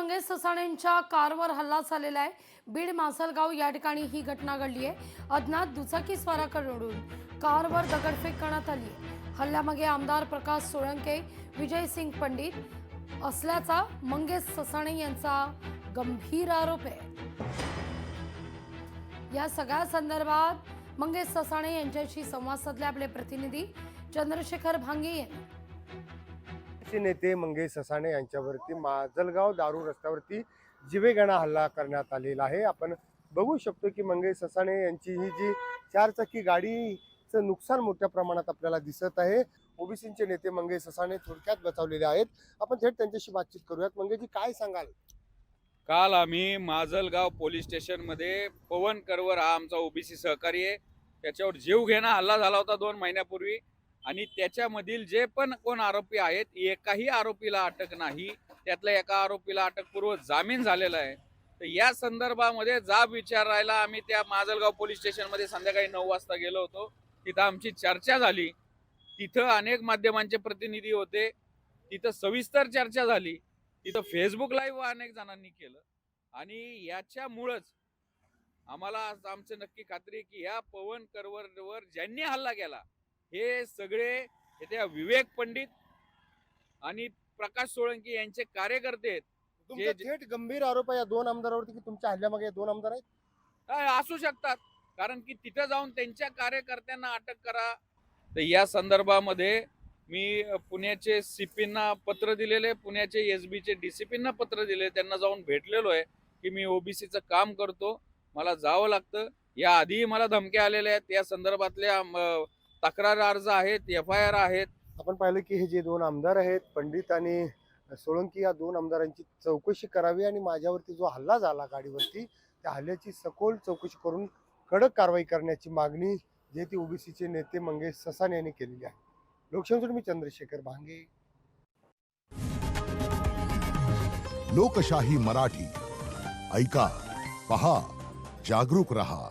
मंगेश ससाणेंच्या कारवर हल्ला झालेला आहे। बीड मासलगाव या ठिकाणी ही घटना घडली आहे। अज्ञात दुचाकी स्वाराकडून कारवर दगडफेक करण्यात आली आहे। हल्ल्यामागे आमदार प्रकाश सोळंके, विजयसिंग पंडित असल्याचा मंगेश ससाणे यांचा गंभीर आरोप आहे। या सगळ्या संदर्भात मंगेश ससाणे यांच्याशी संवाद साधले आपले प्रतिनिधी चंद्रशेखर भांगे यांनी। नेते मंगेश ससाणे यांच्यावरती माजलगाव दारू रस्त्यावरती जीवेगाणा हल्ला करण्यात आलेला आहे। आपण बघू शकतो की मंगेश ससाणे यांची ही जी चारचाकी गाडीचं नुकसान मोठ्या प्रमाणात आपल्याला दिसत आहे। ओबीसीचे नेते मंगेश ससाणे थोडक्यात बचावलेले आहेत। आपण थेट त्यांच्याशी बातचीत करूयात। मंगेशजी, काय सांगाल? काल आम्ही माजलगाव पोलीस स्टेशन मध्ये पवन करवर हा आमचा ओबीसी सहकारी आहे, त्याच्यावर जीवघेणा हल्ला झाला होता 2 महिन्यापूर्वी आणि त्याच्यामधील जे पण कोण आरोपी आहेत एकाही आरोपीला अटक नाही। त्यातल्या एका आरोपीला अटकपूर्व जामीन झालेला आहे। तर या संदर्भामध्ये जाब विचारायला आम्ही त्या माजलगाव पोलीस स्टेशन मध्ये संध्याकाळी 9 वाजता गेलो होतो। तिथं आमची चर्चा झाली। तिथं अनेक माध्यमांचे प्रतिनिधी होते। तिथं सविस्तर चर्चा झाली। तिथं फेसबुक लाईव्ह अनेक जणांनी केलं आणि याच्यामुळेच आम्हाला आमचं नक्की खात्री की या पवन करवरवर ज्यांनी हल्ला केला हे सगळे त्या विवेक पंडित आणि प्रकाश सोळंके यांचे कार्यकर्ते आहेत। तुमचा थेट गंभीर आरोप आहे या 2 आमदारांवरती की तुमच्या हल्ल्यामागे 2 आमदार आहेत? असू शकतात, कारण की तिथे जाऊन त्यांच्या कार्यकर्त्यांना अटक करा। तर या संदर्भामध्ये मी पुण्याचे सीपींना पत्र दिलेले, पुण्याचे एसबीचे डीसीपींना पत्र दिले, त्यांना जाऊन भेटलेलो आहे की मी ओबीसीचं काम करतो, मला जावं लागतं। या आधीही मला धमक्या आलेल्या आहेत। या संदर्भातल्या तक्रार अर्ज आहेत, FIR आहेत। आपण पाहिलं की हे जे 2 आमदार आहेत, पंडित आणि सोळंकी, या 2 आमदारांची चौकशी करावी आणि माझ्यावरती जो हल्ला झाला गाडीवरती त्या हल्ल्याची सखोल चौकशी करून कडक कारवाई करण्याची मागणी जे ती ओबीसीचे नेते मंगेश ससाणे यांनी केलेली आहे। लोकशाहीसाठी मी चंद्रशेखर भांगे। लोकशाही मराठी ऐका, पहा, जागरूक रहा।